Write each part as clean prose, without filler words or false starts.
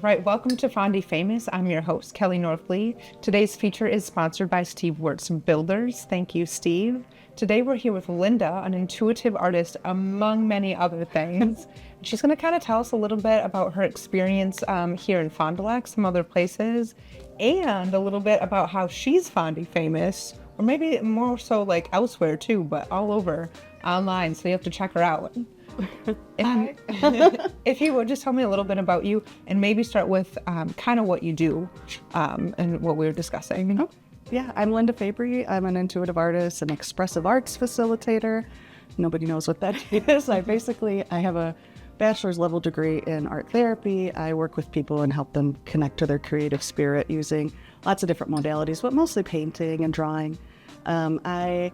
Right, welcome to Fondy Famous. I'm your host, Kelly Northley. Today's feature is sponsored by Steve Wertz Builders. Thank you, Steve. Today we're here with Linda, an intuitive artist, among many other things. She's going to kind of tell us a little bit about her experience here in Fond du Lac, some other places, and a little bit about how she's Fondy famous, or maybe more so like elsewhere too, but all over online, so you have to check her out. If you would just tell me a little bit about you and maybe start with kind of what you do and what we were discussing. Oh, yeah, I'm Linda Fabry. I'm an intuitive artist, an expressive arts facilitator. Nobody knows what that is. I have a bachelor's level degree in art therapy. I work with people and help them connect to their creative spirit using lots of different modalities, but mostly painting and drawing. I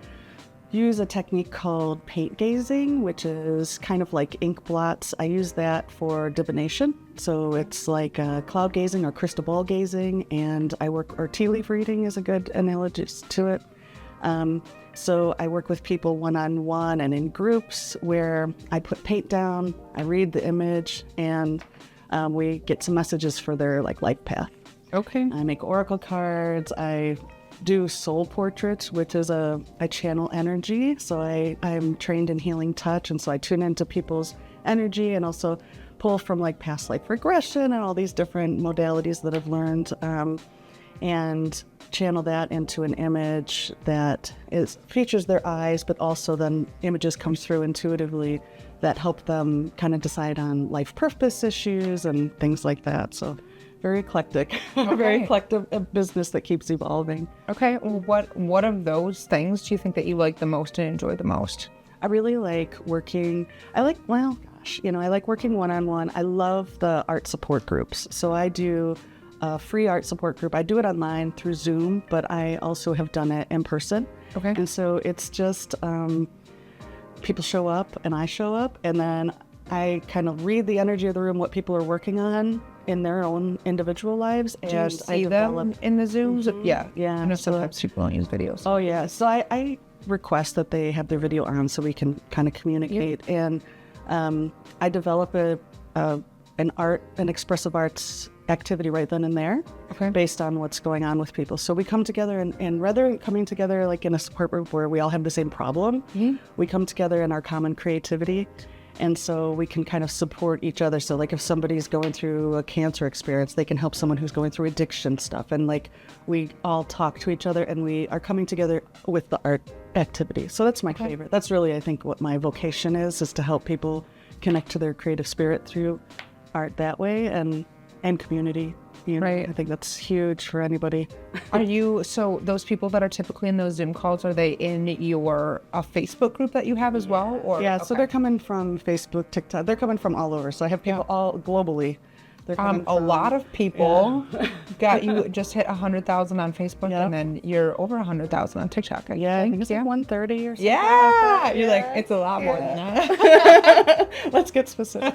use a technique called paintgazing, which is kind of like ink blots. I use that for divination. So it's like cloud gazing or crystal ball gazing, and or tea leaf reading is a good analogy to it. So I work with people one-on-one and in groups where I put paint down, I read the image, and we get some messages for their life path. Okay. I make oracle cards. I do soul portraits, which is I channel energy. So I'm trained in healing touch, and so I tune into people's energy and also pull from past life regression and all these different modalities that I've learned, and channel that into an image that features their eyes, but also then images come through intuitively that help them kind of decide on life purpose issues and things like that. So very eclectic, Okay. Very eclectic business that keeps evolving. Okay, what of those things do you think that you like the most and enjoy the most? I really like working. I like working one-on-one. I love the art support groups. So I do a free art support group. I do it online through Zoom, but I also have done it in person. Okay. And so it's just people show up and I show up, and then I kind of read the energy of the room, what people are working on in their own individual lives. Do you And see them in the Zooms? Mm-hmm. Yeah. I know So sometimes people don't use videos. Oh, yeah. So I request that they have their video on so we can kind of communicate. Yep. And I develop an expressive arts activity right then and there, Okay. based on what's going on with people. So we come together, and rather than coming together in a support group where we all have the same problem, Mm-hmm. we come together in our common creativity. And so we can kind of support each other. So if somebody's going through a cancer experience, they can help someone who's going through addiction stuff. And we all talk to each other, and we are coming together with the art activity. So that's my favorite. That's really, I think, what my vocation is to help people connect to their creative spirit through art that way, and community. Right. I think that's huge for anybody. So those people that are typically in those Zoom calls, are they in a Facebook group that you have as well? Or Yeah, so they're coming from Facebook, TikTok. They're coming from all over. So I have people all globally. They're coming a lot of people Yeah. you just hit 100,000 on Facebook, Yep. and then you're over 100,000 on TikTok. I think it's 130 or something. Yeah, you're like, it's a lot more than that. Let's get specific.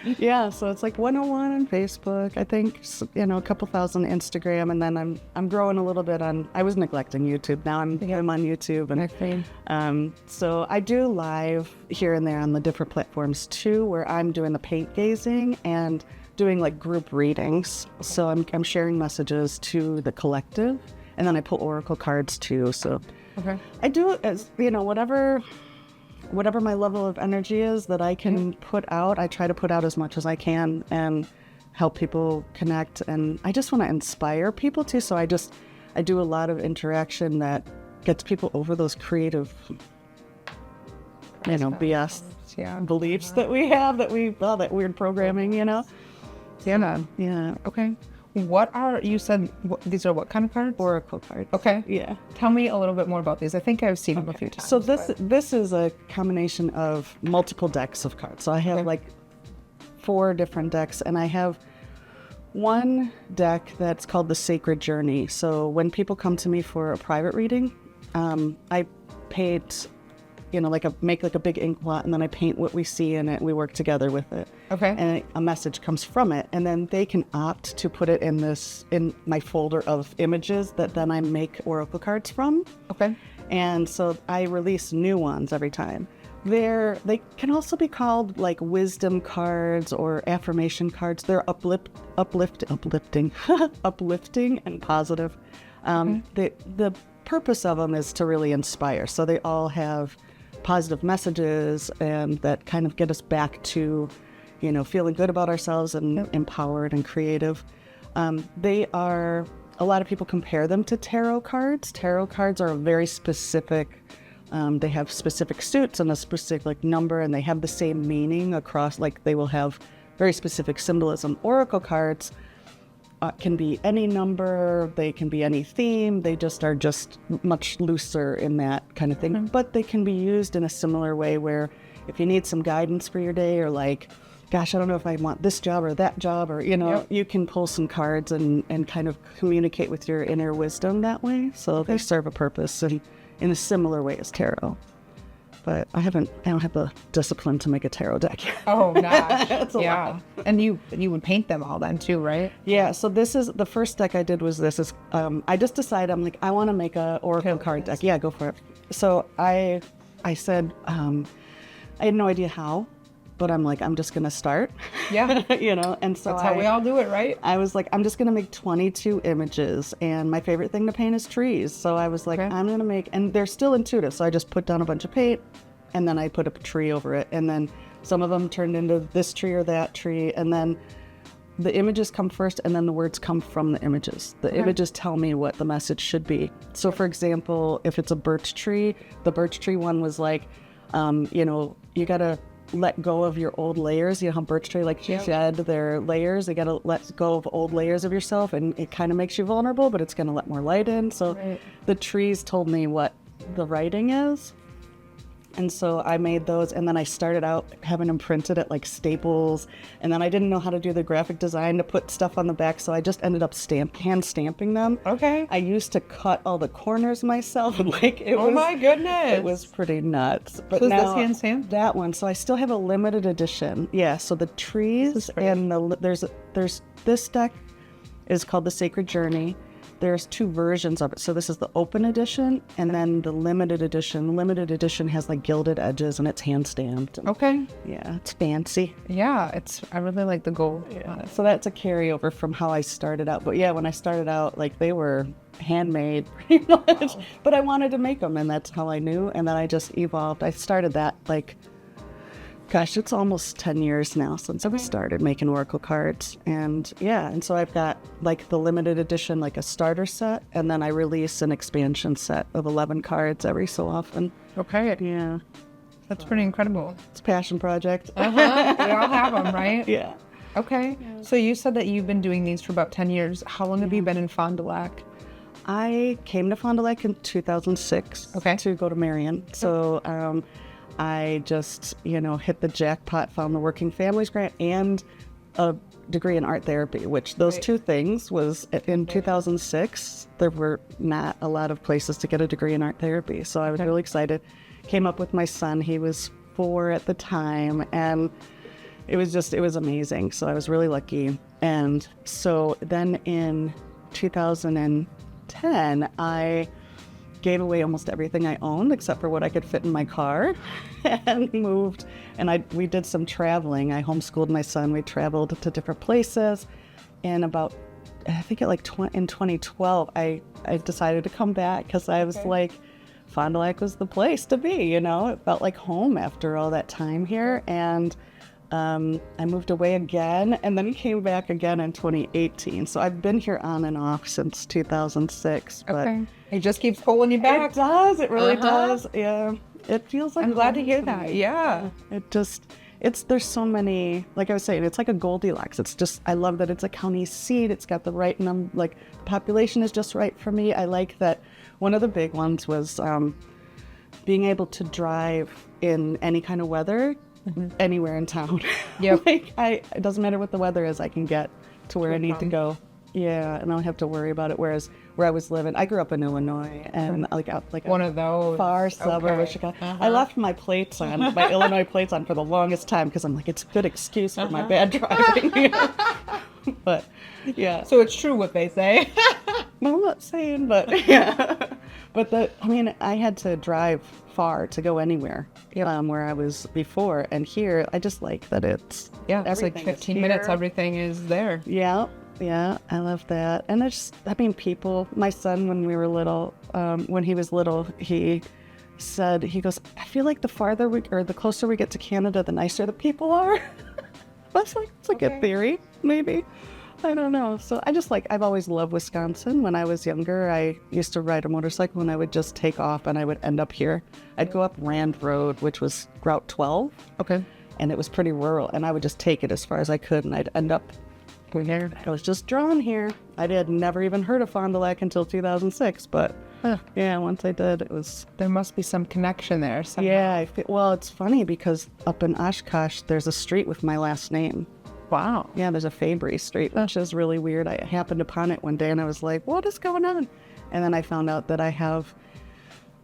Yeah, so it's 101 on Facebook. I think a couple thousand Instagram, and then I'm growing a little bit on. I was neglecting YouTube. Now I'm on YouTube, and so I do live here and there on the different platforms too, where I'm doing the paint gazing and doing group readings. So I'm sharing messages to the collective, and then I pull oracle cards too. So I do it as whatever my level of energy is that I can put out. I try to put out as much as I can and help people connect. And I just want to inspire people too. So I do a lot of interaction that gets people over those creative BS beliefs that we have, that weird programming, Yeah. Okay. You said these are what kind of cards? Oracle cards. Okay. Yeah. Tell me a little bit more about these. I think I've seen them a few times. So this is a combination of multiple decks of cards. So I have 4 different decks, and I have one deck that's called the Sacred Journey. So when people come to me for a private reading, I paint make a big ink blot, and then I paint what we see in it. We work together with it. Okay. And a message comes from it, and then they can opt to put it in my folder of images that then I make oracle cards from. Okay. And so I release new ones every time. They can also be called like wisdom cards or affirmation cards. They're uplifting, uplifting and positive. The purpose of them is to really inspire. So they all have positive messages and that kind of get us back to, feeling good about ourselves and empowered and creative. A lot of people compare them to tarot cards. Tarot cards are a very specific, they have specific suits and a specific number, and they have the same meaning across, like they will have very specific symbolism. Oracle cards can be any number, they can be any theme, they are just much looser in that kind of thing. But they can be used in a similar way where if you need some guidance for your day, or like, gosh, I don't know if I want this job or that job, or, you can pull some cards and kind of communicate with your inner wisdom that way. So they serve a purpose in a similar way as tarot. But I don't have the discipline to make a tarot deck yet. Oh, gosh. That's a lot. And you would paint them all then too, right? Yeah, so this is, the first deck I did was this. I just decided, I'm like, I want to make a oracle card deck. Yeah, go for it. So I said, I had no idea how, but I'm like, I'm just going to start. Yeah. And so that's how we all do it, right? I was like, I'm just going to make 22 images, and my favorite thing to paint is trees. So I was like, I'm going to make, and they're still intuitive. So I just put down a bunch of paint, and then I put a tree over it. And then some of them turned into this tree or that tree. And then the images come first, and then the words come from the images. The images tell me what the message should be. So for example, if it's a birch tree, the birch tree one was like, you got to let go of your old layers. You know how birch tree shed their layers? They got to let go of old layers of yourself, and it kind of makes you vulnerable, but it's going to let more light in. So the trees told me what the writing is. And so I made those, and then I started out having them printed at like Staples, and then I didn't know how to do the graphic design to put stuff on the back, so I just ended up hand stamping them. Okay. I used to cut all the corners myself, and my goodness, it was pretty nuts. But so now this hand stamped? That one, so I still have a limited edition. Yeah, so the trees and there's this deck is called the Sacred Journey. There's two versions of it. So this is the open edition, and then the limited edition. The limited edition has like gilded edges, and it's hand stamped. Okay. Yeah, it's fancy. Yeah, I really like the gold. Yeah. So that's a carryover from how I started out. But yeah, when I started out, like they were handmade pretty much. Wow. But I wanted to make them, and that's how I knew. And then I just evolved. I started that like, gosh, it's almost 10 years now since I started making oracle cards. And yeah, and so I've got like the limited edition, like a starter set, and then I release an expansion set of 11 cards every so often. Okay. Yeah. That's pretty incredible. It's a passion project. We all have them, right? Yeah. Okay. Yeah. So you said that you've been doing these for about 10 years. How long have you been in Fond du Lac? I came to Fond du Lac in 2006 to go to Marion. So I just, hit the jackpot, found the Working Families Grant and a degree in art therapy, which those two things was in 2006. There were not a lot of places to get a degree in art therapy. So I was really excited. Came up with my son. He was 4 at the time, and it was amazing. So I was really lucky. And so then in 2010, I gave away almost everything I owned except for what I could fit in my car, and moved. And we did some traveling. I homeschooled my son. We traveled to different places. And I think in 2012, I decided to come back because I was like, Fond du Lac was the place to be. It felt like home after all that time here. And I moved away again, and then came back again in 2018. So I've been here on and off since 2006. But it just keeps pulling you back. It does. It really does. Yeah. It feels like I'm glad to hear that. Yeah. There's so many, like I was saying, it's like a Goldilocks. It's just, I love that it's a county seat. It's got the right number, like the population is just right for me. I like that. One of the big ones was being able to drive in any kind of weather. Anywhere in town. Yep. It doesn't matter what the weather is, I can get to where I need to go. Yeah, and I don't have to worry about it. Whereas where I was living, I grew up in Illinois, and one of those far suburb of Chicago. I left my plates on, my Illinois plates on for the longest time because I'm like, it's a good excuse for my bad driving. But yeah. So it's true what they say. I'm not saying, but yeah. But I had to drive far to go anywhere where I was before. And here, I just like that it's... Yeah, it's like 15 minutes, everything is there. Yeah, I love that. And people, my son, when we were little, when he was little, he said, he goes, I feel like the closer we get to Canada, the nicer the people are. That's like, it's a good theory, maybe. I don't know. So I've always loved Wisconsin. When I was younger, I used to ride a motorcycle and I would just take off and I would end up here. I'd go up Rand Road, which was Route 12. Okay. And it was pretty rural. And I would just take it as far as I could and I'd end up here. I was just drawn here. I had never even heard of Fond du Lac until 2006. But once I did, it was... There must be some connection there somehow. Yeah. Well, it's funny because up in Oshkosh, there's a street with my last name. Wow. Yeah, there's a Fabry Street, which is really weird. I happened upon it one day and I was like, what is going on? And then I found out that I have,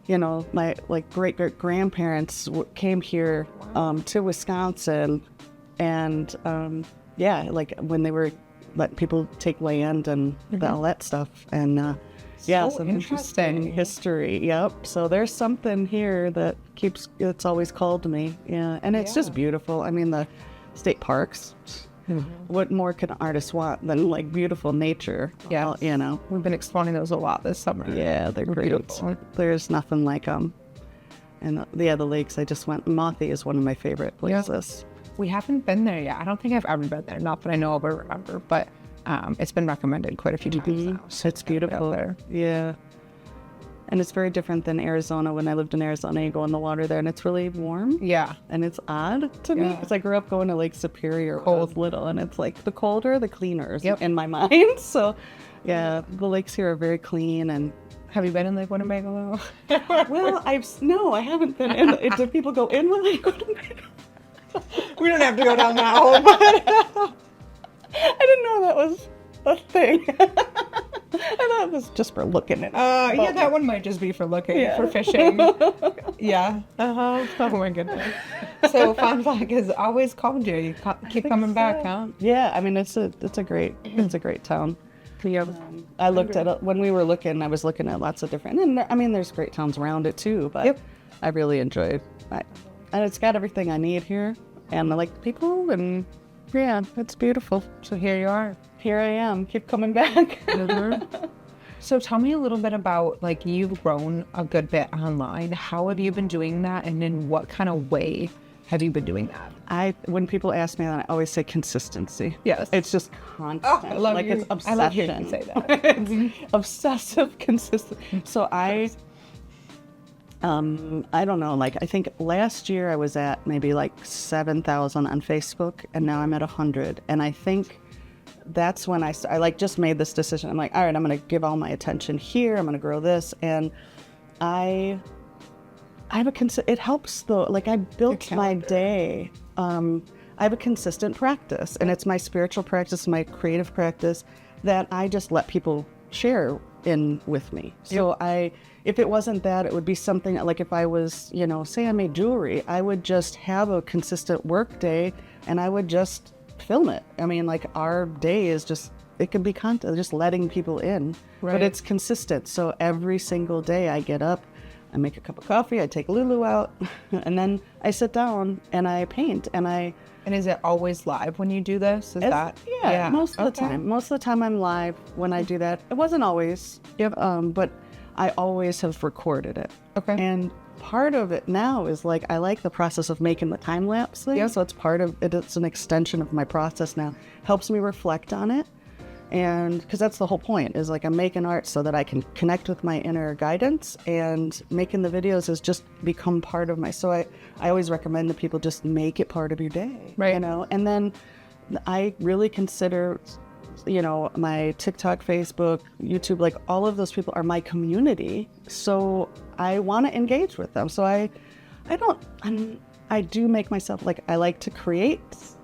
my great-great-grandparents came here to Wisconsin. And when they were letting people take land and all that stuff. And some interesting history. Yep. So there's something here that it's always called to me. Yeah. And it's just beautiful. I mean, the state parks. What more can artists want than beautiful nature? Yeah, we've been exploring those a lot this summer. Yeah, they're great. Beautiful. There's nothing like them. And the lakes, I just went. Mothi is one of my favorite places. We haven't been there yet. I don't think I've ever been there. Not that I know of or remember, but it's been recommended quite a few times now. So it's beautiful there. Yeah. And it's very different than Arizona. When I lived in Arizona, you go in the water there and it's really warm. Yeah. And it's odd to me because I grew up going to Lake Superior when I was little. And it's like the colder, the cleaner in my mind. So, yeah, the lakes here are very clean. And have you been in Lake Winnebago? Well, I haven't been in. Do people go in Lake Winnebago? We don't have to go down that hole, but I didn't know that was a thing. I thought it was just for looking at it. Yeah, that one might just be for looking, for fishing. Yeah. Oh my goodness. So Fond du Lac has always called you. You keep coming back, huh? Yeah, I mean it's a great town. I looked at it when we were looking. I was looking at lots of different, and there's great towns around it too. But I really enjoyed it. And it's got everything I need here, and I like the people, and it's beautiful. So here you are. Here I am. Keep coming back. So tell me a little bit about, you've grown a good bit online. How have you been doing that, and in what kind of way have you been doing that? When people ask me that, I always say consistency. Yes. It's just constant. Oh, I love it's obsession. I love hearing you say that. It's obsessive consistency. So I don't know, I think last year I was at maybe 7,000 on Facebook, and now I'm at 100. And I think that's when I just made this decision. I'm like, all right, I'm going to give all my attention here. I'm going to grow this. And I have it helps though. I built my day. I have a consistent practice, and it's my spiritual practice, my creative practice that I just let people share in with me. So if it wasn't that, it would be something if I was, say I made jewelry, I would just have a consistent work day and I would just film it. Our day is just, it can be content, just letting people in, but it's consistent. So every single day I get up, I make a cup of coffee, I take Lulu out, and then I sit down and I paint And is it always live when you do this? Yeah, most of the time. Most of the time I'm live when I do that. It wasn't always, but I always have recorded it. Okay. And part of it now is I like the process of making the time lapse thing. So it's part of it. It's an extension of my process now. Helps me reflect on it. And because that's the whole point is I'm making art so that I can connect with my inner guidance, and making the videos has just become part of so I always recommend that people just make it part of your day, and then I really consider, my TikTok, Facebook, YouTube, all of those people are my community. So I want to engage with them. So I do make myself, I like to create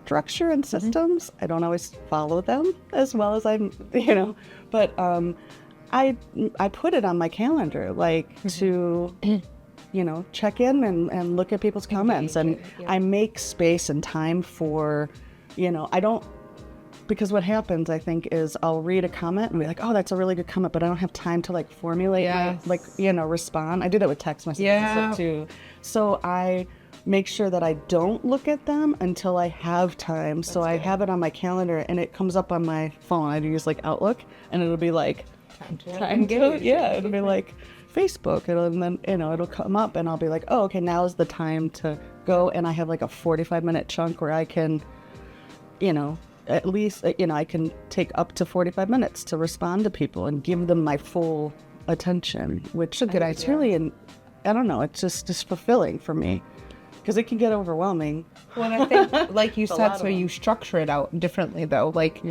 structure and systems. I don't always follow them as well as but I put it on my calendar, to, check in and look at people's comments. And I make space and time for, because what happens, I think, is I'll read a comment and be like, oh, that's a really good comment, but I don't have time to like formulate, respond. I do that with text messages and stuff too. So I make sure that I don't look at them until I have time. So I have it on my calendar and it comes up on my phone. I use like Outlook and it'll be like, it'll be like Facebook. And then, it'll come up and I'll be like, oh, okay, now's the time to go. And I have like a 45-minute chunk where I can, at least, I can take up to 45 minutes to respond to people and give them my full attention, which it's really, I don't know, it's just fulfilling for me. Because it can get overwhelming. Well, I think, like you said, so you structure it out differently, though. Like,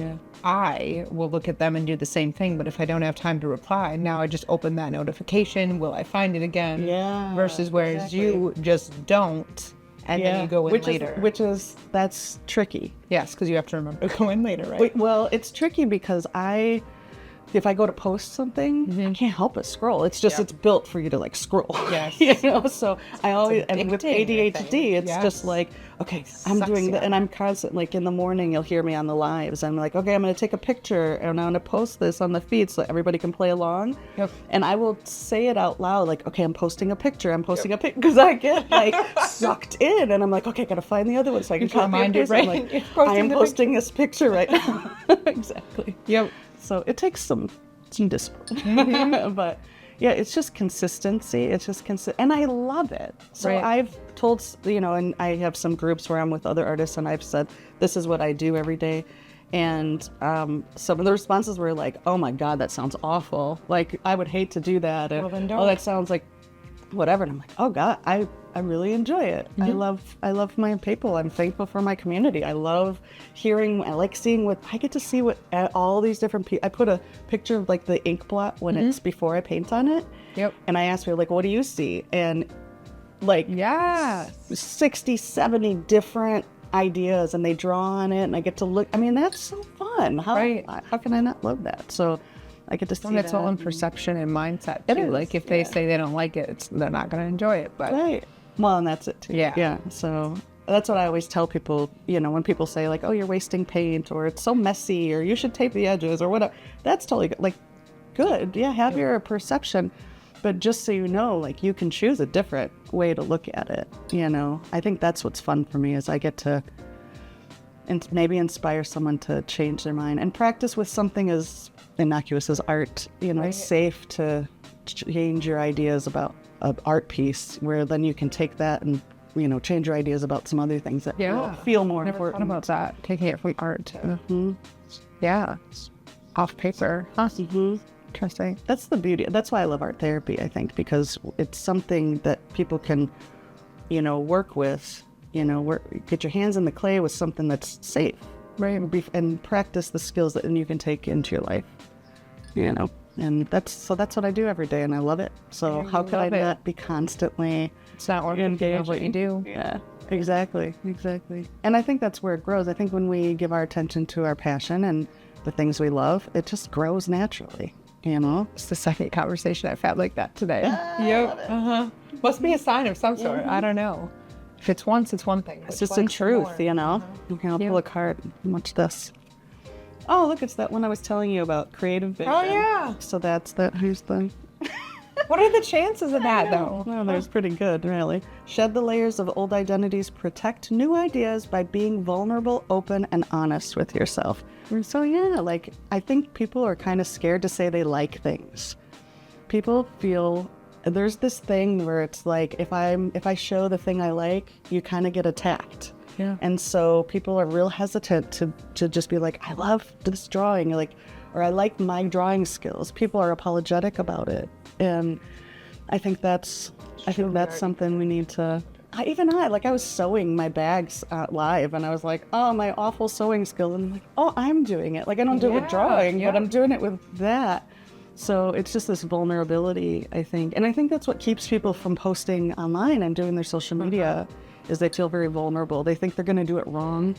I will look at them and do the same thing, but if I don't have time to reply, now I just open that notification. Will I find it again? Yeah. Versus whereas you just don't, and then you go in later. That's tricky. Yes, because you have to remember to go in later, right? Well, it's tricky because if I go to post something, I can't help but scroll. It's just, it's built for you to like scroll. Yes. So I always, and with ADHD, it's just like, okay, I'm doing that. And I'm constantly, like in the morning, you'll hear me on the lives. I'm like, okay, I'm going to take a picture and I'm going to post this on the feed so everybody can play along. Yep. And I will say it out loud, like, okay, I'm posting a picture. I'm posting a picture. Because I get like sucked in and I'm like, okay, I got to find the other one so I can copy it. Right? I'm like, I am posting this picture right now. Exactly. Yep. So it takes some discipline, but yeah, it's just consistency. It's just and I love it. So I've told, and I have some groups where I'm with other artists and I've said, this is what I do every day. And some of the responses were like, oh my God, that sounds awful. Like, I would hate to do that. And, well, then don't. Oh, that sounds like whatever. And I'm like, oh God, I really enjoy it. I love my people. I'm thankful for my community. I love hearing, I like seeing I get to see what all these different people, I put a picture of like the ink blot when it's before I paint on it. Yep. And I asked her like, what do you see? And like 60, 70 different ideas and they draw on it and I get to look. I mean, that's so fun. How can I not love that? So I get to see it's all in perception and mindset too. It is, like if they say they don't like it, they're not going to enjoy it. But well, and that's it too. Yeah. So that's what I always tell people, when people say like, oh, you're wasting paint or it's so messy or you should tape the edges or whatever. That's totally good. Like, good. Yeah, have your perception. But just so you know, like you can choose a different way to look at it. I think that's what's fun for me is I get to maybe inspire someone to change their mind and practice with something as innocuous as art. It's safe to change your ideas about an art piece where then you can take that and change your ideas about some other things that feel more important. Never thought about that, taking it from art to off paper. Interesting. That's the beauty. That's why I love art therapy, I think, because it's something that people can work with, get your hands in the clay with something that's safe, right? And practice the skills that you can take into your life, And that's what I do every day, and I love it. So how could I not be constantly engaged what you do? Yeah, exactly. And I think that's where it grows. I think when we give our attention to our passion and the things we love, it just grows naturally. It's the second conversation I've had like that today. Yep. Must be a sign of some sort. I don't know. If it's once, it's one thing. It's just a truth, I'll pull a card and watch this. Oh, look, it's that one I was telling you about, creative vision. Oh, yeah. So that's that. Who's the... What are the chances of that, though? No, that's pretty good, really. Shed the layers of old identities, protect new ideas by being vulnerable, open, and honest with yourself. So, I think people are kind of scared to say they like things. People feel... There's this thing where it's like, if I show the thing I like, you kind of get attacked. Yeah. And so people are real hesitant to just be like, I love this drawing, or I like my drawing skills. People are apologetic about it. And I think that's something we need to, I was sewing my bags live and I was like, oh, my awful sewing skills. And I'm like, oh, I'm doing it. Like I don't do it with drawing, but I'm doing it with that. So it's just this vulnerability, I think. And I think that's what keeps people from posting online and doing their social media is they feel very vulnerable. They think they're going to do it wrong.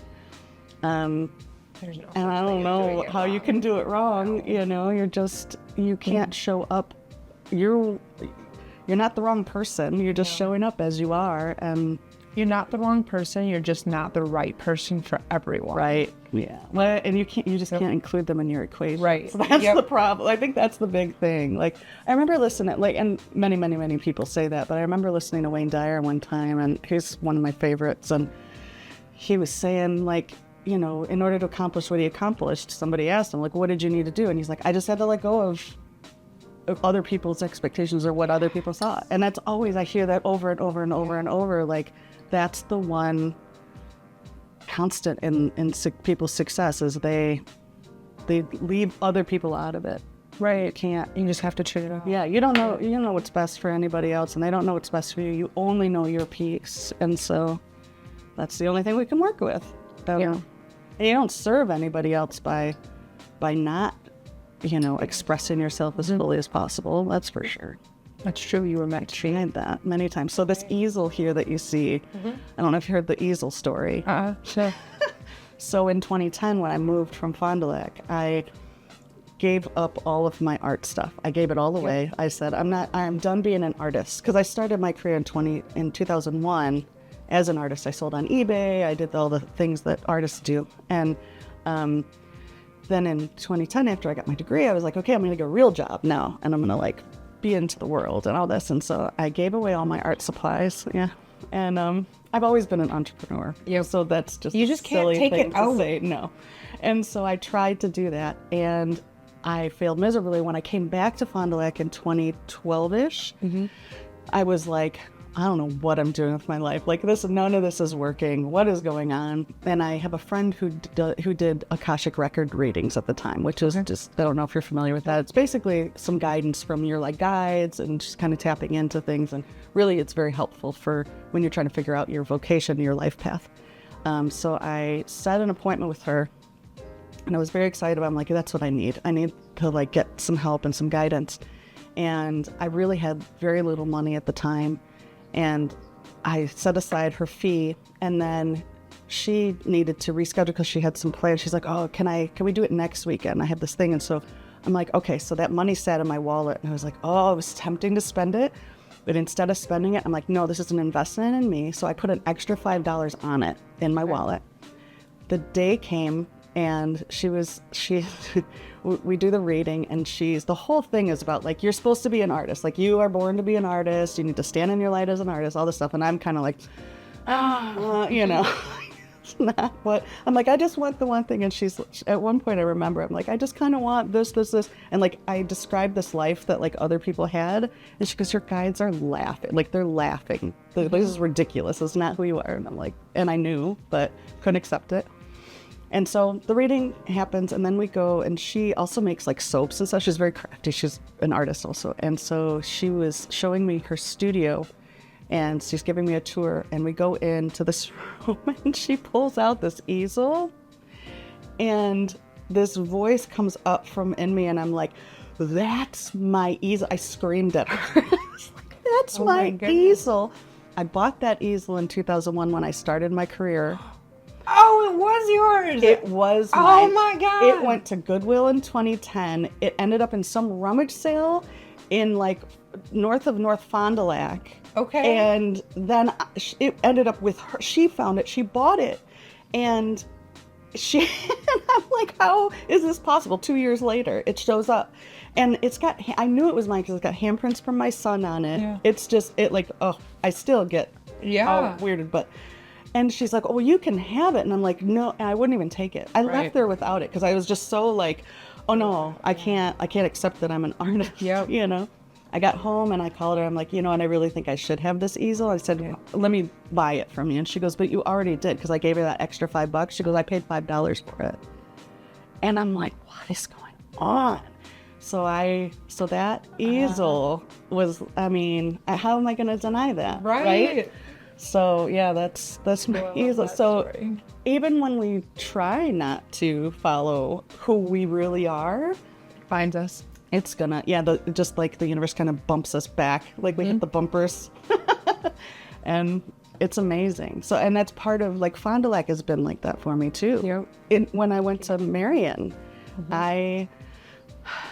And I don't know how you can do it wrong. You can't show up. You're not the wrong person. You're just showing up as you are. And You're not the wrong person. You're just not the right person for everyone. Right. Yeah. Well, and you just can't include them in your equation. Right. So that's the problem. I think that's the big thing. Like, I remember listening, like, and many, many, many people say that, but I remember listening to Wayne Dyer one time, and he's one of my favorites. And he was saying, like, you know, in order to accomplish what he accomplished, somebody asked him, like, what did you need to do? And he's like, I just had to let go of other people's expectations or what other people thought. And that's always, I hear that over and over and over and over. Like, that's the one constant in people's success is they leave other people out of it. Right. You can't. You just have to treat it out. Yeah, you don't know what's best for anybody else, and they don't know what's best for you. You only know your peace, and so that's the only thing we can work with. Yeah. And you don't serve anybody else by not, you know, expressing yourself as fully as possible. That's for sure. That's true. You were meant to. Tried that many times. So this easel here that you see, I don't know if you heard the easel story. Sure. So in 2010, when I moved from Fond du Lac, I gave up all of my art stuff. I gave it all away. I said, I'm done being an artist. Because I started my career in 2001 as an artist. I sold on eBay. I did all the things that artists do. And then in 2010, after I got my degree, I was like, okay, I'm going to get a real job now. And I'm going to like be into the world and all this. And so I gave away all my art supplies. Yeah. And I've always been an entrepreneur. Yeah. So that's just You just can't silly take thing it out. to say. No. And so I tried to do that. And I failed miserably. When I came back to Fond du Lac in 2012-ish, I was like, I don't know what I'm doing with my life. Like none of this is working. What is going on? And I have a friend who did Akashic record readings at the time, which is just, I don't know if you're familiar with that. It's basically some guidance from your like guides and just kind of tapping into things. And really it's very helpful for when you're trying to figure out your vocation, your life path. So I set an appointment with her and I was very excited about it. I'm like, that's what I need. I need to like get some help and some guidance. And I really had very little money at the time. And I set aside her fee, and then she needed to reschedule because she had some plans. She's like, oh, can we do it next weekend? I have this thing. And so I'm like, okay, so that money sat in my wallet, and I was like, oh, it was tempting to spend it. But instead of spending it, I'm like, no, this is an investment in me. So I put an extra $5 on it in my wallet. The day came, and we do the reading, and the whole thing is about like, you're supposed to be an artist. Like you are born to be an artist. You need to stand in your light as an artist, all this stuff. And I'm kind of like, you know, it's not what I'm like. I just want the one thing. And she's at one point I remember, I'm like, I just kind of want this. And like, I described this life that like other people had. And she goes, your guides are laughing. Like they're laughing. This is ridiculous. It's not who you are. And I'm like, and I knew, but couldn't accept it. And so the reading happens, and then we go, and she also makes like soaps and stuff. She's very crafty. She's an artist also. And so she was showing me her studio, and she's giving me a tour, and we go into this room, and she pulls out this easel, and this voice comes up from in me, and I'm like, that's my easel. I screamed at her. I was like, that's my easel. I bought that easel in 2001 when I started my career. Oh, it was yours. It was mine. Oh my God. It went to Goodwill in 2010. It ended up in some rummage sale in like north of North Fond du Lac. Okay. And then it ended up with her. She found it. She bought it. And I'm like, how is this possible? 2 years later, it shows up. And I knew it was mine because it's got handprints from my son on it. Yeah. It's just, I still get weirded, but... And she's like, oh, you can have it. And I'm like, no, and I wouldn't even take it. I left there without it because I was just so like, oh no, I can't accept that I'm an artist. Yep. You know, I got home and I called her. I'm like, and I really think I should have this easel. I said, let me buy it from you. And she goes, but you already did, because I gave her that extra $5. She goes, I paid $5 for it. And I'm like, what is going on? So that easel was, I mean, how am I going to deny that? Right? So yeah, that's my easel. So even when we try not to follow who we really are, finds us. It's gonna, just like the universe kind of bumps us back, like we hit the bumpers, and it's amazing. So, and that's part of like Fond du Lac has been like that for me too. When I went to Marion,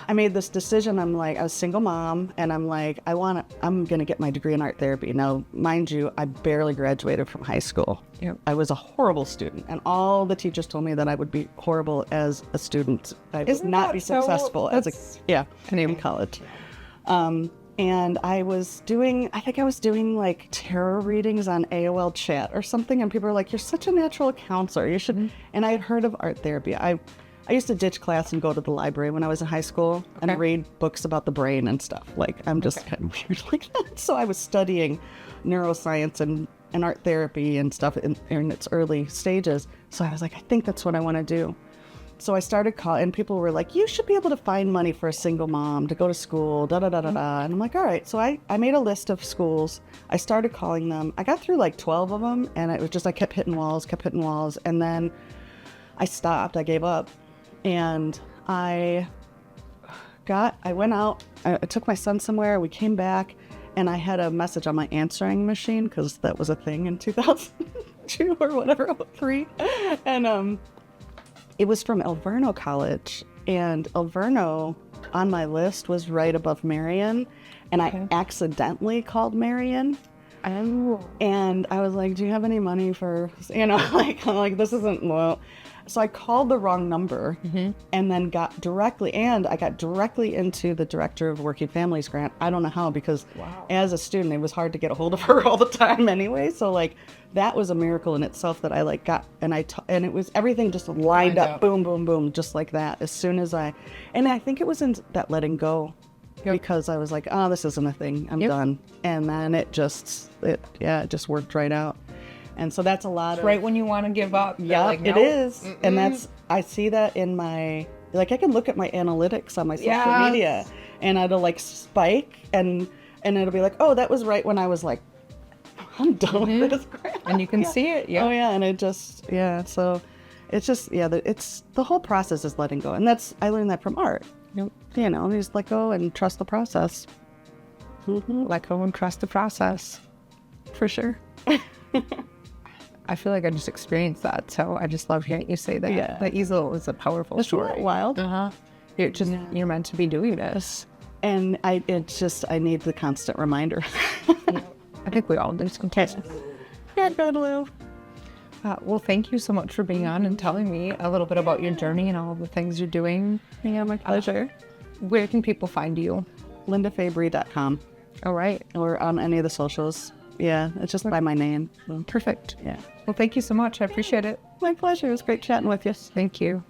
I made this decision. I'm like, I was a single mom, and I'm like, I'm going to get my degree in art therapy. Now, mind you, I barely graduated from high school. Yep. I was a horrible student, and all the teachers told me that I would be horrible as a student. I would not be successful in college. And I think I was doing like tarot readings on AOL chat or something. And people were like, you're such a natural counselor. You should. And I had heard of art therapy. I used to ditch class and go to the library when I was in high school and read books about the brain and stuff. Like, I'm just kind of weird like that. So I was studying neuroscience and art therapy and stuff in its early stages. So I was like, I think that's what I want to do. So I started calling, and people were like, you should be able to find money for a single mom to go to school, da-da-da-da-da. And I'm like, all right. So I made a list of schools. I started calling them. I got through like 12 of them, and it was just, I kept hitting walls. And then I stopped. I gave up. And I went out. I took my son somewhere. We came back, and I had a message on my answering machine, because that was a thing in 2002 or whatever, 3. And it was from El Verno College, and El Verno on my list was right above Marion, and I accidentally called Marion. Oh. And I was like, do you have any money for, like this isn't, well. So I called the wrong number and then I got directly into the director of Working Families grant. I don't know how, because as a student, it was hard to get a hold of her all the time anyway. So like, that was a miracle in itself that I like got, and it was, everything just lined up, boom, boom, boom, just like that. As soon as I think it was in that letting go, because I was like, oh, this isn't a thing. I'm done. And then it just worked right out. And so that's a lot of... Right when you want to give up. Yeah, like, it is. And I see that in my... Like, I can look at my analytics on my social media, and it'll, like, spike, and it'll be like, oh, that was right when I was like, I'm done with this crap. And you can see it, Oh, yeah, and it just... Yeah, so it's just... Yeah, it's... The whole process is letting go. And I learned that from art. You just let go and trust the process. Let go and trust the process. For sure. I feel like I just experienced that, so I just love hearing you say that. Yeah. The easel is a powerful story. Isn't that wild? You're meant to be doing this. And I need the constant reminder. I think we all do sometimes. Yeah, God will. Well, thank you so much for being on and telling me a little bit about your journey and all of the things you're doing. Yeah, my pleasure. Where can people find you? LindaFabry.com. All right. Or on any of the socials. Yeah, it's just by my name. Perfect. Yeah. Well, thank you so much. I appreciate it. My pleasure. It was great chatting with you. Thank you.